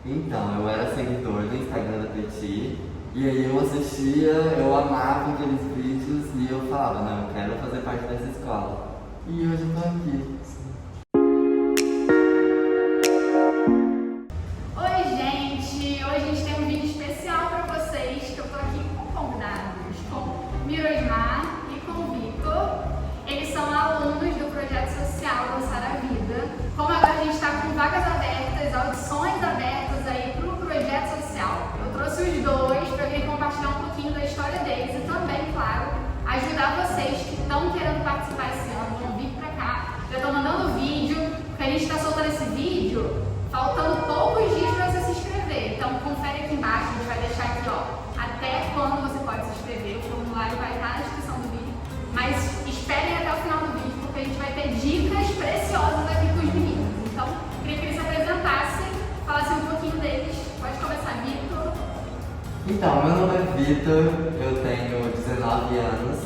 Então, eu era seguidor do Instagram da Petit, e aí eu assistia, eu amava aqueles vídeos e eu falava, não, eu quero fazer parte dessa escola. E hoje eu tô aqui. Oi, gente! Hoje a gente tem um vídeo especial para vocês, que eu tô aqui com convidados, com Mirosmar e com o Vitor. Eles são alunos do projeto social Dançar a Vida. Como agora a gente está com vagas abertas, audições abertas aí para o projeto social, eu trouxe os dois para vir compartilhar um pouquinho da história deles e também, claro, ajudar vocês que estão querendo participar esse ano, vão vir para cá. Já estão mandando vídeo, porque a gente está soltando esse vídeo faltando poucos dias para você se inscrever. Então confere aqui embaixo, a gente vai deixar aqui, ó, até quando você pode se inscrever. O formulário vai estar na descrição do vídeo. Mas esperem até o final do vídeo, porque a gente vai ter dicas preciosas aqui com os meninos. Então, queria que eles se apresentassem, falassem um pouquinho deles. Pode começar, Vitor. Então, meu nome é Vitor, eu tenho 19 anos,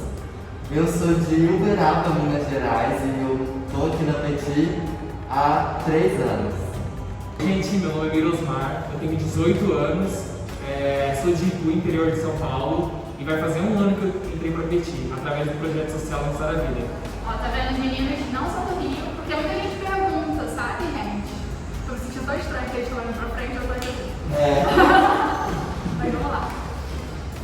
eu sou de Uberaba, Minas Gerais, e eu tô aqui na Petit há 3 anos. Gente, meu nome é Mirosmar, eu tenho 18 anos, sou de Itu, interior de São Paulo, e vai fazer um ano que eu entrei para Petit, através do projeto social Dançar a Vida. Ó, tá vendo? Os meninos não são do Rio, porque muita gente pergunta, sabe, gente? Tô me sentindo tão estranho que eles estão olhando pra frente, eu tô aqui. Mas vamos lá.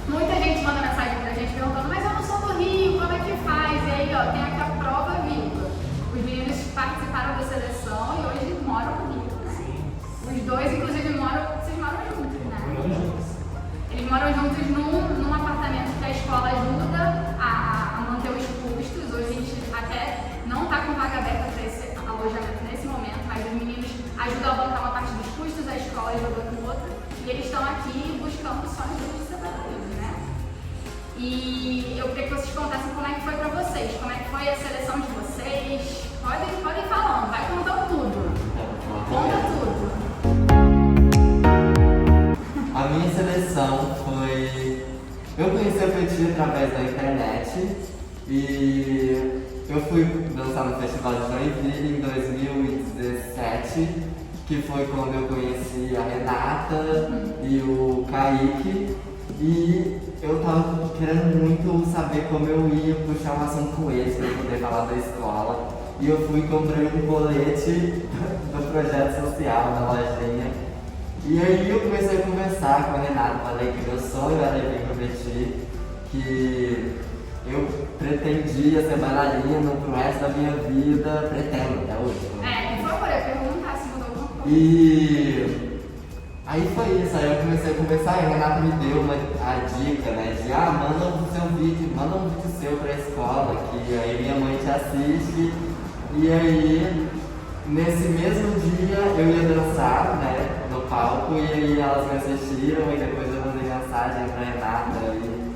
Muita gente manda mensagem pra gente perguntando, mas eu não sou do Rio, como é que faz? E aí, ó, tem aqui a prova viva. Os meninos participaram da seleção e hoje moram no Rio, né? Sim. Os dois, inclusive, vocês moram juntos, né? Moramos juntos. Eles moram juntos num apartamento que a escola ajuda a manter os custos. Hoje a gente até não está com vaga aberta para esse alojamento nesse momento, mas os meninos ajudam a bancar uma parte dos custos, a escola ajuda com outra. E eles estão aqui buscando sonhos de separados, né? E eu queria que vocês contassem como é que foi para vocês, como é que foi a seleção de vocês. Podem ir falando, vai contando tudo. Conta tudo. A minha seleção foi... Eu conheci a Petit através da internet e eu fui dançar no Festival de Joinville em 2017, que foi quando eu conheci a Renata e o Kaique, e eu tava querendo muito saber como eu ia puxar um assunto com eles para poder falar da escola, e eu fui e comprei um colete do projeto social na lojinha. E aí eu comecei a conversar com a Renata, falei que meu sonho era vir para Petit, que eu pretendia ser bailarina pro resto da minha vida, pretendo até hoje. Por favor, eu ia perguntar se mudou alguma coisa. E aí foi isso, aí eu comecei a conversar e a Renata me deu a dica, né, de manda um vídeo seu pra escola, que aí minha mãe te assiste, e aí nesse mesmo dia eu ia dançar, né, no palco, e aí elas me assistiram e depois eu mandei mensagem pra Renata e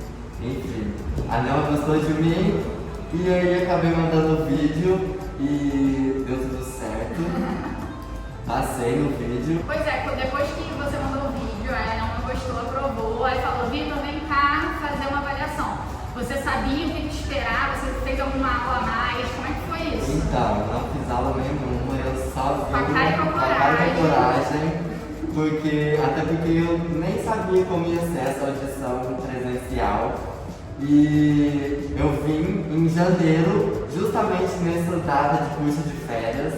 enfim. A Nelma gostou de mim e aí acabei mandando o vídeo e deu tudo certo. Passei no vídeo. Pois é, depois que você mandou o vídeo, a Nelma gostou, aprovou, aí falou, Vitor, vem cá fazer uma avaliação. Você sabia o que esperar? Você fez alguma aula a mais? Como é que foi isso? Então, não fiz aula nenhuma, eu só vi Com a cara e com a coragem. Até porque eu nem sabia como ia ser essa audição presencial. E eu vim em janeiro, justamente nessa data de curso de férias.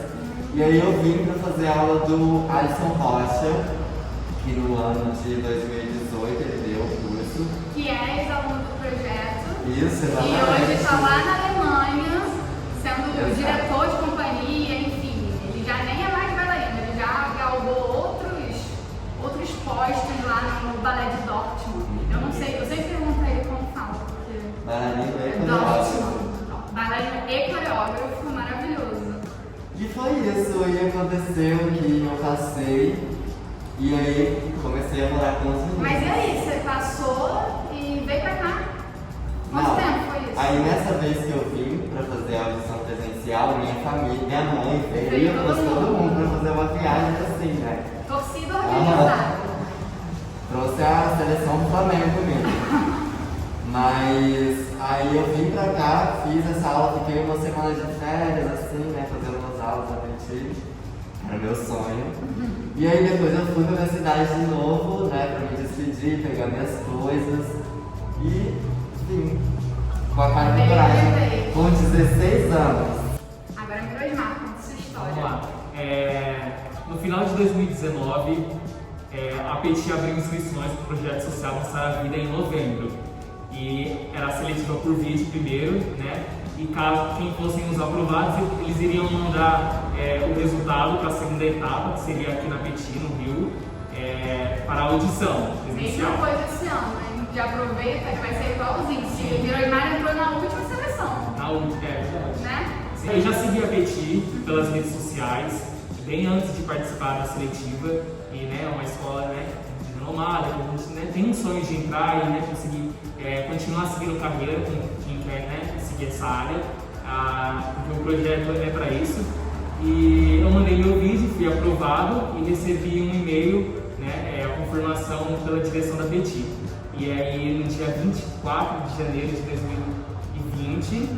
E aí eu vim para fazer aula do Alisson Rocha, que no ano de 2018 ele deu o curso. Que é ex-aluno do projeto. Isso, E exatamente. hoje está lá na Alemanha, sendo o Exato. diretor de companhia, enfim. Ele já nem é mais bailarino, ele já galgou outros postos lá no balé de Dortmund. Eu não sei, eu sempre pergunto a ele como fala, porque... Bailarino e coreógrafo. Dortmund. Bailarino e coreógrafo, maravilhoso. E foi isso, e aconteceu que eu passei, e aí comecei a morar com os meninos. Mas e aí, você passou e veio pra cá? Quanto Não, tempo foi isso? aí nessa vez que eu vim pra fazer a audição presencial, minha família, minha mãe veio, trouxe todo mundo pra fazer uma viagem assim, né? Torcida organizada. Trouxe a seleção do Flamengo comigo. Mas aí eu vim pra cá, fiz essa aula, fiquei uma semana de férias, assim, né, fazendo umas aulas a Petit. era meu sonho. E aí depois eu fui pra minha cidade de novo, né, pra me despedir, pegar minhas coisas e vim. Com a cara de coragem, com 16 anos. Agora me Mirosmar, conta sua história. Vamos lá. No final de 2019, a Petit abriu inscrições para o projeto social Mostrar a Vida em novembro. E era seletiva por vídeo primeiro, né? E caso quem fossem os aprovados, eles iriam mandar o resultado para a segunda etapa, que seria aqui na Petit, no Rio, para a audição presencial. Mesma coisa esse ano, né? Já aproveita que vai ser igualzinho. Se o Mirosmar entrou na última seleção. Na última, verdade. Né? Eu já segui a Petit pelas redes sociais, bem antes de participar da seletiva, e né, é uma escola, né, renomada, que a gente, né, tem um sonho de entrar e, né, conseguir continuar seguindo carreira com quem quer, né, seguir essa área, porque o projeto é para isso. E eu mandei meu vídeo, fui aprovado e recebi um e-mail, né, a confirmação pela direção da Petit. E aí no dia 24 de janeiro de 2020,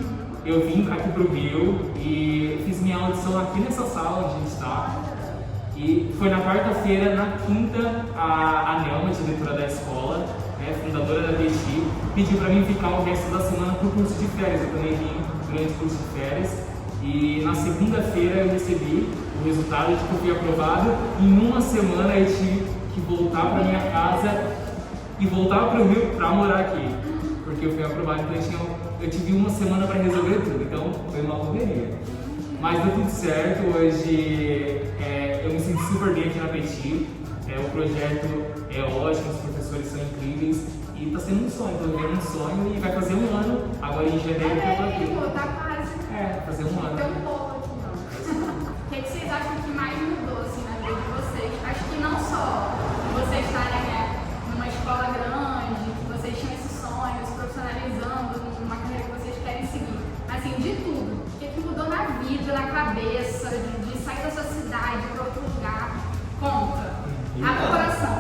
eu vim aqui pro Rio e fiz minha audição aqui nessa sala onde a gente está. E foi na quarta-feira, na quinta, a Nelma, diretora da escola, né, fundadora da Petit, pediu para mim ficar o resto da semana pro curso de férias. Eu também vim durante o curso de férias. E na segunda-feira eu recebi o resultado de que eu fui aprovado. E em uma semana eu tive que voltar para minha casa e voltar para o Rio para morar aqui, porque eu fui aprovado. Então eu tive uma semana para resolver tudo, então foi uma correria. Mas deu tudo certo, hoje eu me sinto super bem aqui na Petit, o projeto é ótimo, os professores são incríveis e está sendo um sonho, estou vivendo um sonho e vai fazer um ano, agora em janeiro que eu estou aqui. Tá quase. Fazer um ano. Tem um pouco aqui, não. O que vocês acham que mais mudou assim, na vida de vocês? Acho que não só vocês estarem numa escola grande, que vocês tinham esse sonho, se profissionalizando numa carreira que vocês querem seguir. Assim, de tudo. O que mudou na vida, na cabeça, de sair da sua cidade para outro lugar? Conta. Abre o coração.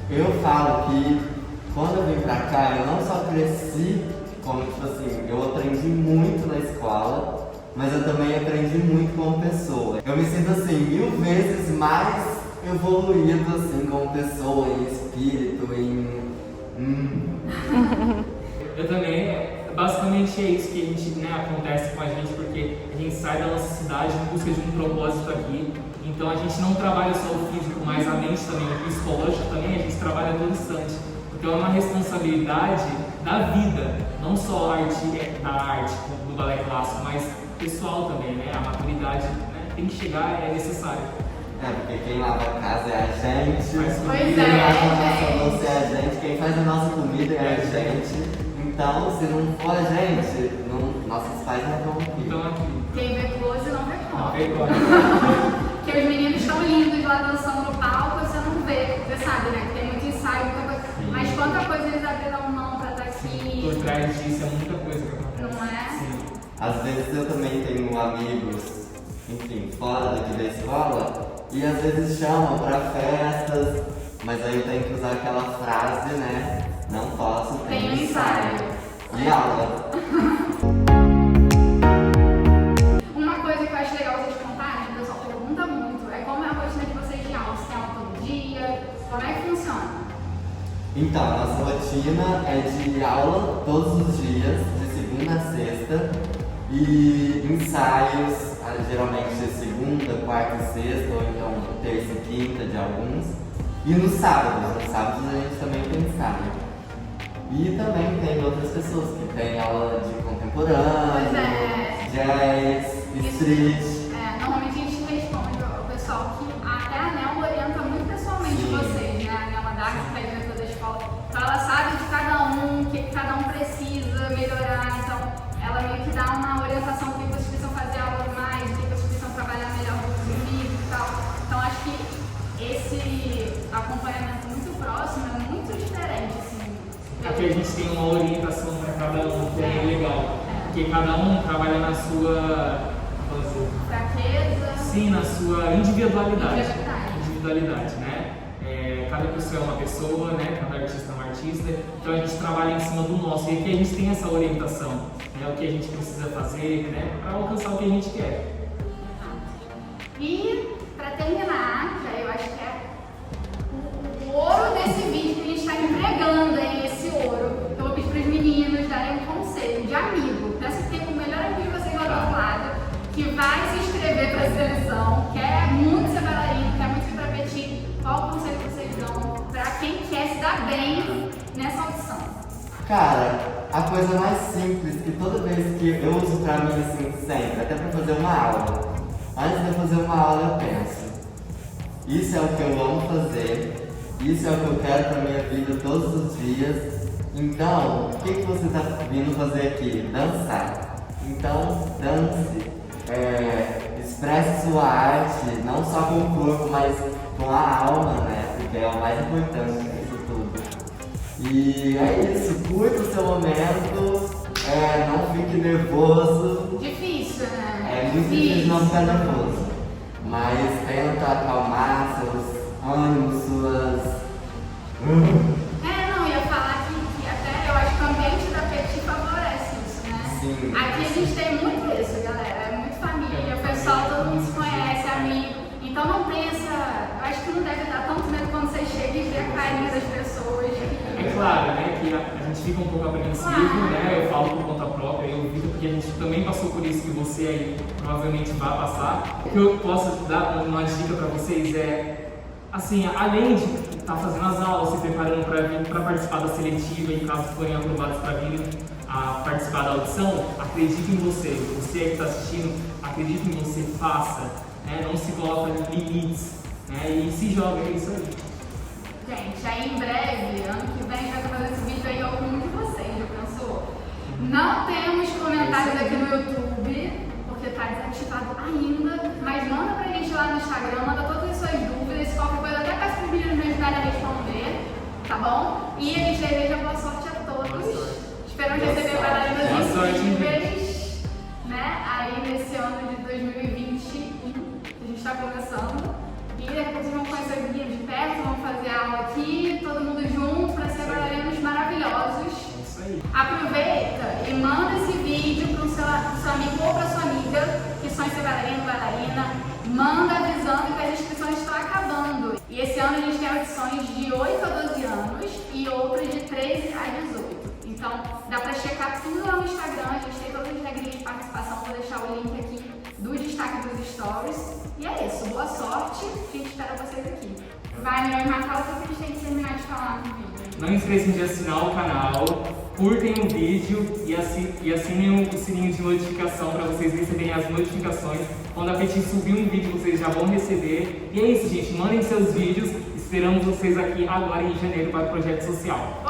Eu falo que quando eu vim pra cá, eu não só cresci, como tipo assim, eu aprendi muito na escola, mas eu também aprendi muito como pessoa. Eu me sinto assim, 1000 vezes mais evoluído assim como pessoa, em espírito, Eu também, basicamente é isso que a gente, né, acontece com a gente, porque a gente sai da nossa cidade em busca de um propósito aqui. Então a gente não trabalha só o físico, mas a mente também, o psicológico também, a gente trabalha todo instante. Então é uma responsabilidade da vida, não só da arte, do balé clássico, mas pessoal também, né? A maturidade, né, tem que chegar, é necessário. Porque quem lava a casa é a gente, Pois quem lava a nossa louça é a gente, quem faz a nossa comida é a gente. Então, se não for a gente, nossos pais não estão aqui. Então aqui. Quem vê close não vê Não, como. vem agora. Porque os meninos estão lindos lá dançando no palco, você não vê. Você sabe, né? Que tem muito ensaio, muita coisa. Mas quanta coisa eles abriram mão pra estar aqui. Por trás disso é muita coisa que acontece. Não é? Sim. Às vezes eu também tenho amigos, enfim, fora daqui da escola, e às vezes chamam pra festas, mas aí eu tenho que usar aquela frase, né? Não posso, Tem um ensaio. E aula. Uma coisa que eu acho legal vocês contarem, que o pessoal pergunta muito, é como é a rotina de vocês de aula. Se tem aula todo dia, como é que funciona? Então, a nossa rotina é de aula todos os dias, de segunda a sexta, e ensaios, geralmente segunda, quarta e sexta, ou então terça e quinta de alguns. E nos sábados a gente também tem ensaio. E também tem outras pessoas que têm aula de contemporâneo, jazz, street. Normalmente a gente responde ao pessoal que até a Nelma orienta muito pessoalmente vocês, né? A Nelma Dark, que é a diretora da escola. Então ela sabe de cada um, o que cada um precisa melhorar. Então ela meio que dá uma orientação do que vocês precisam fazer aula mais, o que vocês precisam trabalhar melhor no livro e tal. Então acho que esse acompanhamento muito próximo é muito diferente, assim. Aqui a gente tem uma orientação para cada um, que é legal. Porque cada um trabalha na sua Fraqueza. Sim, na sua individualidade. Individualidade, né? Cada pessoa é uma pessoa, né? Cada artista é um artista. Então a gente trabalha em cima do nosso. E aqui a gente tem essa orientação, né? O que a gente precisa fazer, né? Para alcançar o que a gente quer. E para terminar, que aí eu acho que é o ouro desse vídeo que a gente está entregando, hein? Esse ouro. Eu vou pedir para os meninos darem um conselho de amigo. Pensa que tem o melhor amigo de vocês lá do outro lado, que vai se inscrever para a seleção, quer muito ser bailarino, quer muito ir para Petit. Qual o conselho que vocês dão para quem quer se dar bem nessa audição? Cara, a coisa mais simples que toda vez que eu uso pra mim assim sempre, até pra fazer uma aula, antes de eu fazer uma aula eu penso, isso é o que eu amo fazer, isso é o que eu quero pra minha vida todos os dias, então o que você tá vindo fazer aqui? Dançar. Então dance, expresse sua arte, não só com o corpo, mas com a alma, né? Porque é o mais importante disso tudo. E é isso, curta o seu momento, não fique nervoso. Difícil, né? É muito difícil não ficar nervoso. Mas tenta acalmar seus ânimos, suas. Não, ia falar que até eu acho que o ambiente da Petit favorece isso, né? Sim. Aqui a gente tem muito isso, galera. É muito família, o pessoal, todo mundo se conhece, amigo. Então não pensa, eu acho que não deve dar tanto medo quando você chega e vê a carinha das pessoas. É claro, né, que a gente fica um pouco apreensivo, né, eu falo por conta própria, eu Vitor, porque a gente também passou por isso que você aí provavelmente vai passar. O que eu posso dar uma dica para vocês é, assim, além de estar fazendo as aulas, se preparando para participar da seletiva e caso forem aprovados para virem a participar da audição, acredite em você, você que está assistindo, acredite em você, faça, né, não se coloca limites, né, e se joga, é isso aí. Gente, aí em breve, ano que vem, vai fazer esse vídeo aí algum de vocês, já pensou? Não temos comentários aqui no YouTube, porque tá desativado ainda, mas manda pra gente lá no Instagram, manda todas as suas dúvidas, qualquer coisa, até peço pros meninos me ajudarem a responder, tá bom? E a gente deseja boa sorte a todos. Esperamos receber bailarinas incríveis, né? Aí nesse ano de 2021, que a gente tá começando. E depois vocês vão conhecer o guia de perto, vão fazer aula aqui, todo mundo junto para ser bailarinos maravilhosos. Isso aí. Aproveita e manda esse vídeo para o seu amigo ou para sua amiga que sonha em ser bailarino, bailarina. Manda avisando que as inscrições estão acabando. E esse ano a gente tem audições de 8 a 12 anos e outras de 13 a 18. Então dá para checar tudo lá no Instagram, a gente tem todas as regrinhas de participação, vou deixar o link aqui do destaque dos stories. E é isso, boa sorte, a gente espera vocês aqui. Vai, meu irmão, fala o que a gente tem que terminar de falar no vídeo. Não esqueçam de assinar o canal, curtem o vídeo e assinem o sininho de notificação para vocês receberem as notificações. Quando a Petit subir um vídeo, vocês já vão receber. E é isso, gente, mandem seus vídeos, esperamos vocês aqui agora em janeiro para o projeto social.